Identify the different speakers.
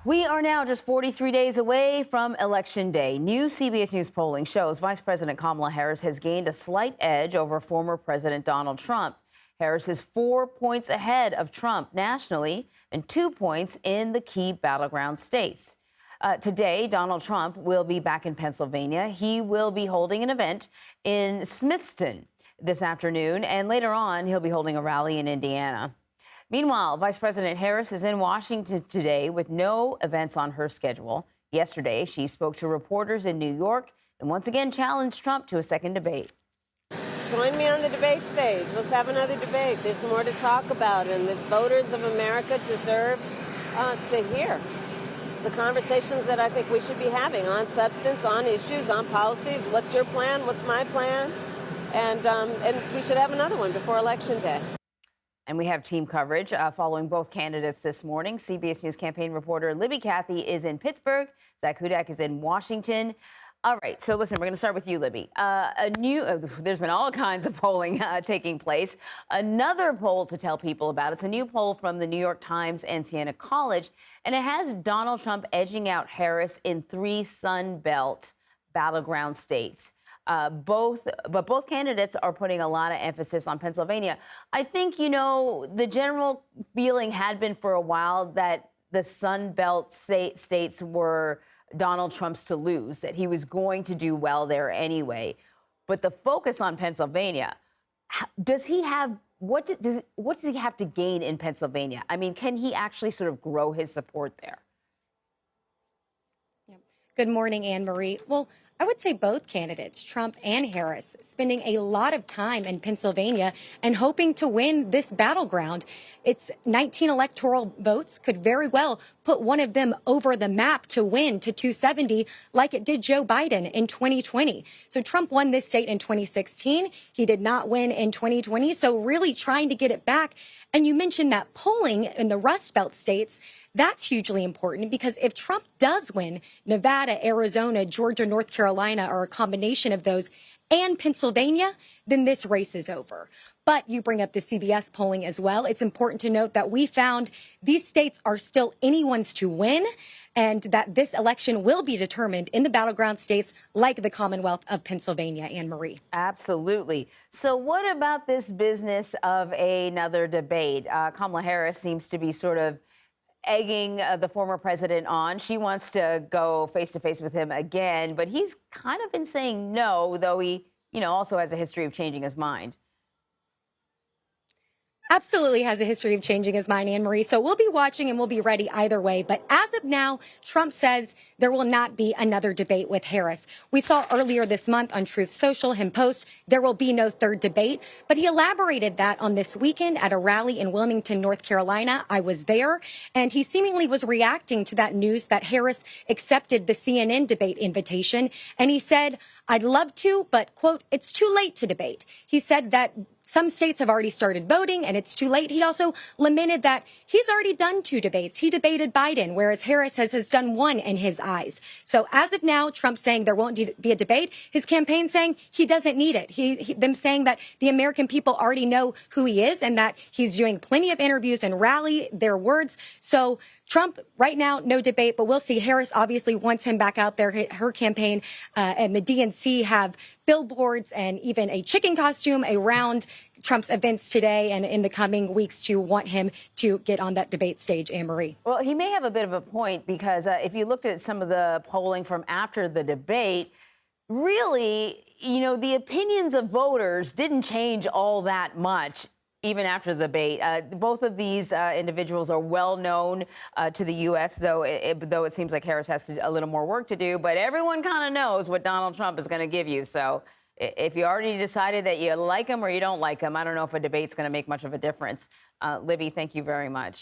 Speaker 1: We are now just 43 days away from Election Day. New CBS News polling shows Vice President Kamala Harris has gained a slight edge over former President Donald Trump. Harris is 4 points ahead of Trump nationally and 2 points in the key battleground states. Today, Donald Trump will be back in Pennsylvania. He will be holding an event in Smithston this afternoon, and later on, he'll be holding a rally in Indiana. Meanwhile, Vice President Harris is in Washington today with no events on her schedule. Yesterday, she spoke to reporters in New York and once again challenged Trump to a second debate.
Speaker 2: Join me on the debate stage. Let's have another debate. There's more to talk about, and the voters of America deserve to hear the conversations that I think we should be having on substance, on issues, on policies. What's your plan? What's my plan? And we should have another one before Election Day.
Speaker 1: And we have team coverage following both candidates this morning. CBS News campaign reporter Libby Cathey is in Pittsburgh. Zach Hudak is in Washington. All right, so listen, we're going to start with you, Libby. There's been all kinds of polling taking place. Another poll to tell people about. It's a new poll from the New York Times and Siena College, and it has Donald Trump edging out Harris in 3 Sun Belt battleground states. Both candidates are putting a lot of emphasis on Pennsylvania. I think, the general feeling had been for a while that the Sun Belt states were Donald Trump's to lose, that he was going to do well there anyway. But the focus on Pennsylvania, does he have what does he have to gain in Pennsylvania? I mean, can he actually sort of grow his support there?
Speaker 3: Yeah. Good morning, Anne Marie. Well, I would say both candidates, Trump and Harris, spending a lot of time in Pennsylvania and hoping to win this battleground. It's 19 electoral votes could very well put one of them over the map to win to 270 like it did Joe Biden in 2020. So Trump won this state in 2016. He did not win in 2020. So really trying to get it back. And you mentioned that polling in the Rust Belt states. That's hugely important because if Trump does win Nevada, Arizona, Georgia, North Carolina, or a combination of those, and Pennsylvania, then this race is over. But you bring up the CBS polling as well. It's important to note that we found these states are still anyone's to win, and that this election will be determined in the battleground states like the Commonwealth of Pennsylvania, Anne Marie.
Speaker 1: Absolutely. So what about this business of another debate? Kamala Harris seems to be sort of egging the former president on. She wants to go face-to-face with him again, but he's kind of been saying no, though he, also has a history of changing his mind.
Speaker 3: Absolutely has a history of changing his mind, Anne Marie. So we'll be watching and we'll be ready either way. But as of now, Trump says there will not be another debate with Harris. We saw earlier this month on Truth Social him post there will be no third debate. But he elaborated that on this weekend at a rally in Wilmington, North Carolina. I was there. And he seemingly was reacting to that news that Harris accepted the CNN debate invitation. And he said, I'd love to, but, quote, it's too late to debate. He said that some states have already started voting and it's too late. He also lamented that he's already done 2 debates. He debated Biden, whereas Harris has done 1 in his eyes. So as of now, Trump saying there won't be a debate. His campaign saying he doesn't need it. Them saying that the American people already know who he is and that he's doing plenty of interviews and rally their words. So Trump, right now, no debate, but we'll see. Harris obviously wants him back out there. Her campaign and the DNC have billboards and even a chicken costume around Trump's events today and in the coming weeks to want him to get on that debate stage, Anne Marie.
Speaker 1: Well, he may have a bit of a point because if you looked at some of the polling from after the debate, really, the opinions of voters didn't change all that much. Even after the debate, both of these individuals are well known to the U.S., though it seems like Harris has a little more work to do. But everyone kind of knows what Donald Trump is going to give you. So if you already decided that you like him or you don't like him, I don't know if a debate's going to make much of a difference. Libby, thank you very much.